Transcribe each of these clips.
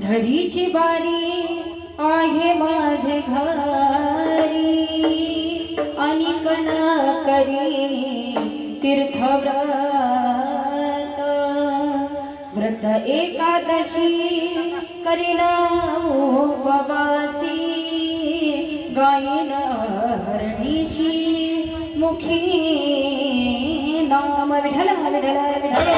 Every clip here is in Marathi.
घरीची बारी आहे माझे घरी अनिक न करी तीर्थव्रत व्रत एकादशी करीना उपवासी गायन हरणीशी मुखी नाम विठ्ठल विठ्ठल विठ्ठल।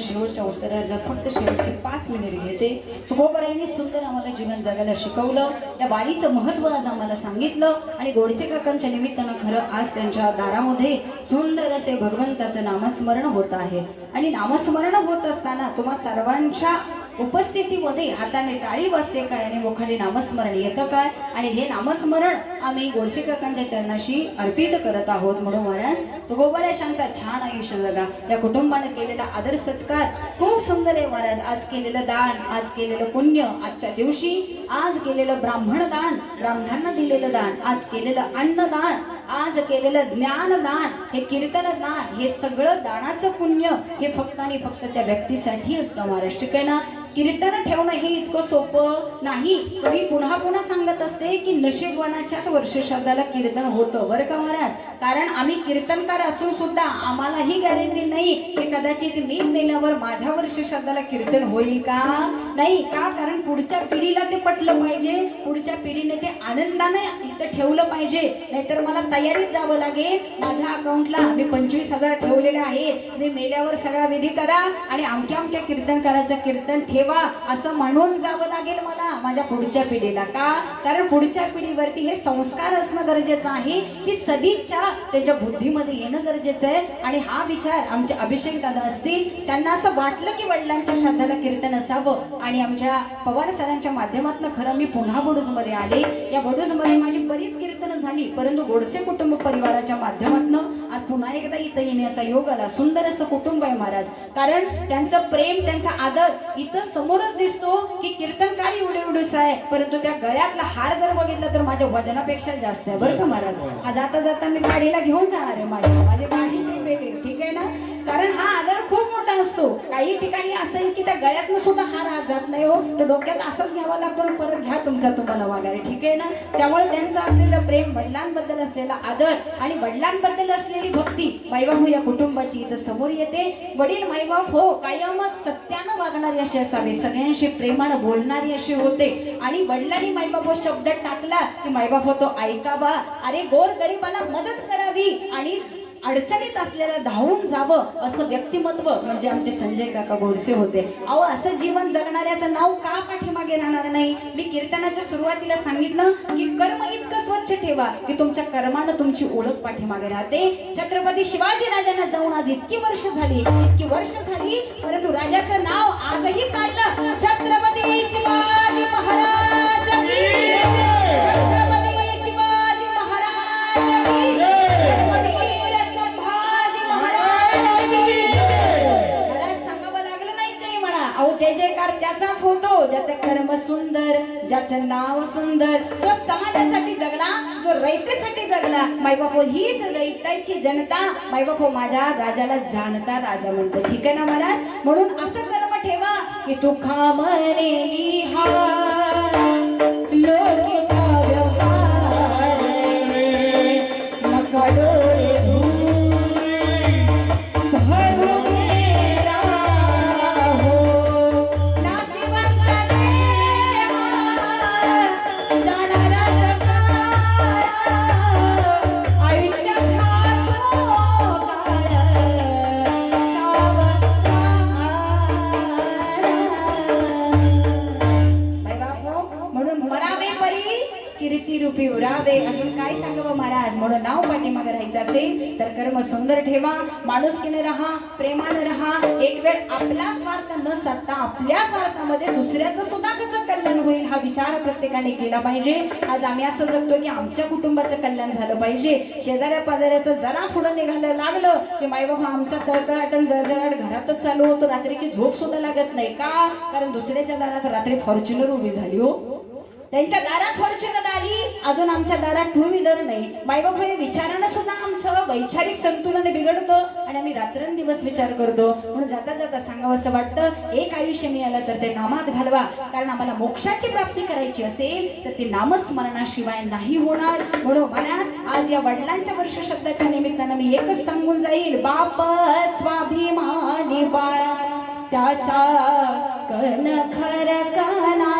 शेवटच्या उत्तराला फक्त शेवटचे 5 मिनिट घेते। तुकोबरायांनी सुंदर आम्हाला जीवन जगायला शिकवलं, त्या बारीचं महत्त्व आज आम्हाला सांगितलं आणि गोडसे काकांच्या निमित्तानं खरं आज त्यांच्या दारामध्ये सुंदर असे भगवंताचं नामस्मरण होत आहे। आणि नामस्मरण होत असताना तुम्हा सर्वांच्या उपस्थितीमध्ये हाताने टाळी वाजते काय आणि मुखाने नामस्मरण येतं काय आणि हे नामस्मरण आम्ही गोडसे काकांच्या चरणाशी अर्पित करत आहोत। म्हणून महाराज तुकोबराय सांगतात छान आयुष्य जगा। या कुटुंबाने केलेला आदर सत्कार खूप सुंदर आहे महाराज। आज केलेलं दान, आज केलेलं पुण्य, आजच्या दिवशी आज केलेलं ब्राह्मण दान, ब्राह्मणांना दिलेलं दान, आज केलेलं अन्नदान, आज केलेलं ज्ञानदान, हे कीर्तनदान, हे सगळं दानाचं पुण्य हे फक्त आणि फक्त त्या व्यक्तीसाठी असतं महाराज। ठीक आहे ना। कीर्तन ठेवणं हे इतकं सोपं नाही। मी पुन्हा पुन्हा सांगत असते की नशीबवानाच्याच वर्षश्राद्धाला कीर्तन होतं बरं का महाराज। कारण आम्ही कीर्तनकार असून सुद्धा आम्हालाही गॅरंटी नाही की कदाचित मी मेल्यावर माझ्या वर्षश्राद्धाला कीर्तन होईल का नाही का। कारण पुढच्या पिढीला ते पटलं पाहिजे, पुढच्या पिढीने ते आनंदाने इथं ठेवलं पाहिजे। नाहीतर मला तयारीत जावं लागेल, माझ्या अकाउंटला मी 25,000 ठेवलेले आहेत, मी मेल्यावर सगळा विधी करा आणि अमक्या अमक्या कीर्तनकाराचं कीर्तन ठेवा असं म्हणून जावं लागेल मला माझ्या पुढच्या पिढीला का। कारण पुढच्या पिढीवरती हे संस्कार असणं गरजेचं आहे, ही सदिच्छा त्यांच्या बुद्धीमध्ये येणं गरजेचं आहे। आणि हा विचार आमचे अभिषेक दादा असतील, त्यांना असं वाटलं की वडिलांच्या श्राद्धाला कीर्तन असावं आणि आमच्या पवार सरांच्या माध्यमातून खरं मी पुन्हा बडूजमध्ये आले। या बडूजमध्ये माझी बरीच कीर्तन झाली, परंतु गोडसे कुटुंब परिवाराच्या माध्यमातून आज पुन्हा एकदा इथं येण्याचा योग आला। सुंदर असं कुटुंब आहे महाराज। कारण त्यांचं प्रेम, त्यांचा आदर इथं समोरच दिसतो की कीर्तनकार एवढे एवढेच आहे, परंतु त्या गळ्यातला हार जर बघितला तर माझ्या वजनापेक्षा जास्त आहे बरं का महाराज। हा जाता जाता मी गाडीला घेऊन जाणार आहे, माझी गाडी नाही वेगळी, ठीक आहे ना। कारण हा आदर खूप मोठा असतो। काही ठिकाणी असं आहे की त्या गळ्यातनं सुद्धा हार आज जात नाही हो, तर डोक्यात असाच घ्यावा लागतो, परत घ्या तुमचा तुम्हाला वगैरे, ठीक आहे ना। त्यामुळे त्यांचं असलेलं प्रेम, वडिलांबद्दल असलेला आदर आणि वडिलांबद्दल असलेली भक्ती माईबाप या कुटुंबाची इथं समोर येते। वडील माईबाप हो कायम सत्यानं वागणारे असे असावे, सगळ्यांशी प्रेमानं बोलणारी असे होते। आणि वडिलांनी माईबाप शब्द टाकला की माईबाप होतो ऐकावा, अरे गोर गरिबाला मदत करावी आणि अडचणीत असलेला धावून जावं असं व्यक्तिमत्व म्हणजे आमचे संजय काका गोडसे होते। अहो असं जीवन जगणाऱ्याचं नाव का पाठीमागे राहणार नाही। मी कीर्तनाच्या सुरुवातीला सांगितलं की कर्म इतकं स्वच्छ ठेवा की तुमच्या कर्मानं तुमची ओळख पाठीमागे राहते। छत्रपती शिवाजी राजांना जाऊन आज इतकी वर्ष झाली, परंतु राजाचं नाव आजही काढलं छत्रपती शिवाजी महाराज की, छत्रपती शिवाजी महाराज की, जय जयकार त्याचाच होतो ज्याचे कर्म सुंदर, ज्याचं नाव सुंदर, जो समाजासाठी जगला, जो रयतेसाठी जगला। मायबाप हीच रयताची जनता, मायबाप माझ्या राजाला जाणता राजा म्हणतो, ठीक आहे ना महाराज। म्हणून असं कर्म ठेवा की तू खामरेली हा लोकीचा व्यवहार नका डोळे कीर्तिरूपी उरावे अजून काय सांगावं महाराज। म्हणून नाव पाठीमागे राहायचं असेल तर कर्म सुंदर ठेवा, माणुसकीने राहा, प्रेमाने राहा। एक वेळ आपला स्वार्थ न साधता आपल्या स्वार्थामध्ये दुसऱ्याचं सुद्धा कसं कल्याण होईल हा विचार प्रत्येकाने केला पाहिजे। आज आम्ही असं जगतो की आमच्या कुटुंबाचं कल्याण झालं पाहिजे, शेजाऱ्या पाजाऱ्याचं जरा पुढे निघायला लागलं की मायबाबा आमचा तळतळाट जळजळाट घरातच चालू होतो, रात्रीची झोप सुद्धा लागत नाही का। कारण दुसऱ्याच्या दारात रात्री फॉर्च्युनर उभी झाली हो, त्यांच्या दारात फॉर्च्युनर आली, अजून आमच्या दारात टू व्हीलर नाही. मायबाप हे विचारानं सुद्धा आमचं वैचारिक संतुलन बिघडतं आणि आम्ही रात्रंदिवस विचार करतो. म्हणून जाता जाता सांगावं असं वाटतं, एक आयुष्य मिळालं तर ते नामात घालवा. कारण आम्हाला मोक्षाची प्राप्ती करायची असेल तर ते नामस्मरणाशिवाय नाही होणार. म्हणून मला आज या वडिलांच्या वर्ष शब्दाच्या निमित्तानं मी एकच सांगून जाईल, बाप स्वाभिमानी बाळा त्याचा कन खरकना,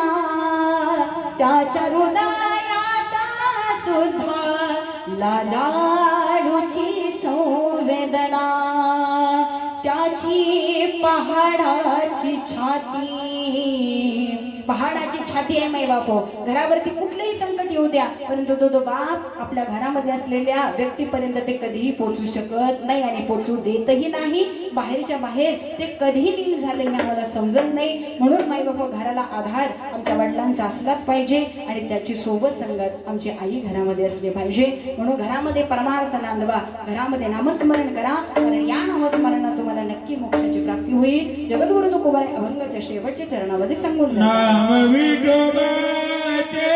त्याच्या हृदयात सुद्धा लाजाळूची संवेदना, त्याची पहाडाची छाती आहे माय बापो. घरावरती कुठलंही संकट येऊ द्या, परंतु तो बाप आपल्या घरामध्ये असलेल्या व्यक्तीपर्यंत ते कधीही पोहोचू शकत नाही आणि पोहोचू देतही नाही. बाहेरच्या बाहेर ते कधीही लीन झाले हे आम्हाला समजत नाही. म्हणून माय बापो घराला आधार आमच्या वडिलांचा असलाच पाहिजे आणि त्याची सोबत संगत आमची आई घरामध्ये असली पाहिजे. म्हणून घरामध्ये परमार्थ नांदवा, घरामध्ये नामस्मरण करा, कारण या नामस्मरणात तुम्हाला नक्की मोक्षाची प्राप्ती होईल. जगद्गुरु तुकोबाराय अभंगाच्या शेवटच्या चरणामध्ये सांगून नाम विठोबाचे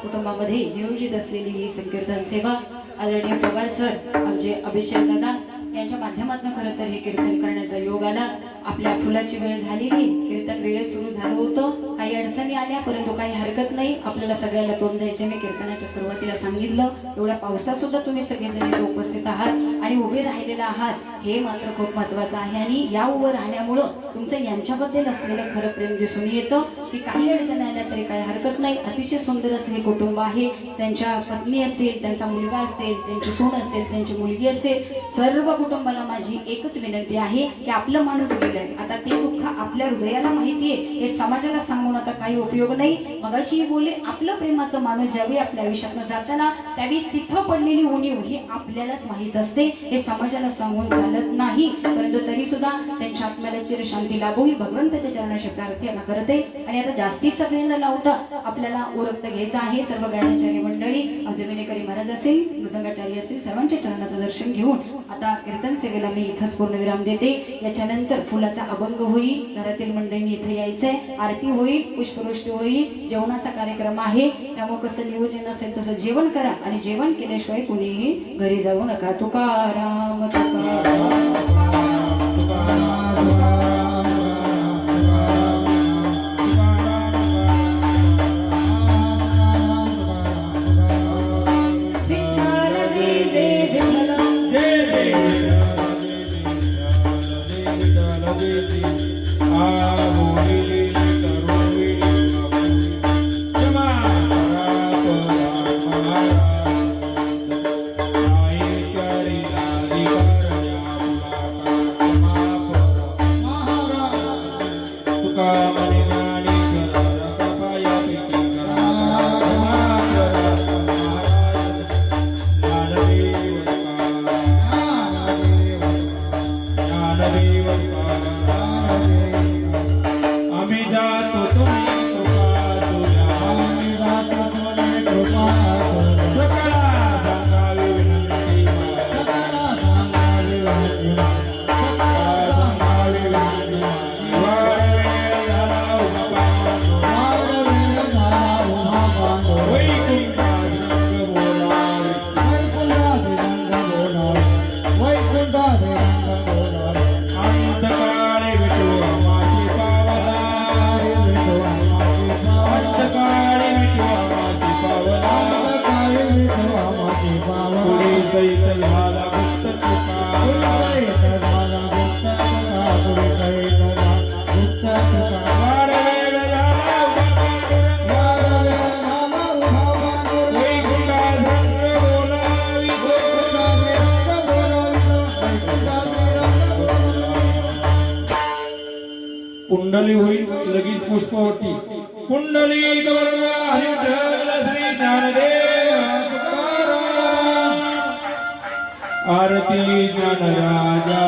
कुटुंबामध्ये नियोजित असलेली ही संकीर्तन सेवा आदरणीय पवार सर आमचे अभिषेक दादा यांच्या माध्यमातून खरं तर हे कीर्तन करण्याचा योग आला. आपल्या फुलाची वेळ झालेली, कीर्तन वेळेत सुरू झालं होतं, काही अडचणी आल्या परंतु काही हरकत नाही. आपल्याला सगळ्याला तोंड द्यायचे मी कीर्तनाच्या सुरुवातीला सांगितलं. एवढ्या पावसात सुद्धा तुम्ही सगळेजण इथे उपस्थित आहात आणि उभे राहिलेला आहात हे मात्र खूप महत्वाचं आहे. आणि या उभं राहण्यामुळं तुमचं यांच्याबद्दल असलेलं खरं प्रेम दिसून येतं की काही अडचणी आल्या तरी काही हरकत नाही. अतिशय सुंदर असं हे कुटुंब आहे. त्यांच्या पत्नी असतील, त्यांचा मुलगा असेल, त्यांची सून असेल, त्यांची मुलगी असेल, सर्व कुटुंबाला माझी एकच विनंती आहे की आपलं माणूस गेलंय, आता ते दुःख आपल्या हृदयाला माहितीये, हे समाजाला सांगून आता काही उपयोग नाही. मगाशी बोलले आपलं प्रेमाचं माणूस ज्यावेळी आपल्या आयुष्यातनं जाताना त्यावेळी तिथं पडलेली उणीव ही आपल्यालाच माहीत असते. हे समाजाला सांगून चालत नाही. परंतु तरी सुद्धा त्यांच्या आत्म्याला चिरशांती लाभो ही भगवंताच्या चरणाशी प्रार्थना करते. आणि आता जास्तीचा वेळ न लावता आपल्याला ओळखता घ्यायचा आहे. सर्व गायनाचार्य मंडळी, आमचे विनेकरी महाराज असेल, मृदंगाचार्य असेल, सर्वांच्या चरणाचं दर्शन घेऊन आता कीर्तन सेवेला मी इथंच पूर्णविराम देते. याच्यानंतर फुलाचा अभंग होईल, घरातील मंडळींनी इथे यायचंय, आरती होईल, पुष्पवृष्टी होईल, जेवणाचा कार्यक्रम आहे. त्यामुळे कसं नियोजन असेल तसं जेवण करा आणि जेवण केल्याशिवाय कुणीही घरी जाऊ नका. तुकाराम तुकाराम. कुंडली होईल लगेच पुष्पवती. कुंडली गवळवा हरिठल श्री ज्ञानदेव तुकाराम. आरती ज्ञानराजा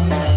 Thank you.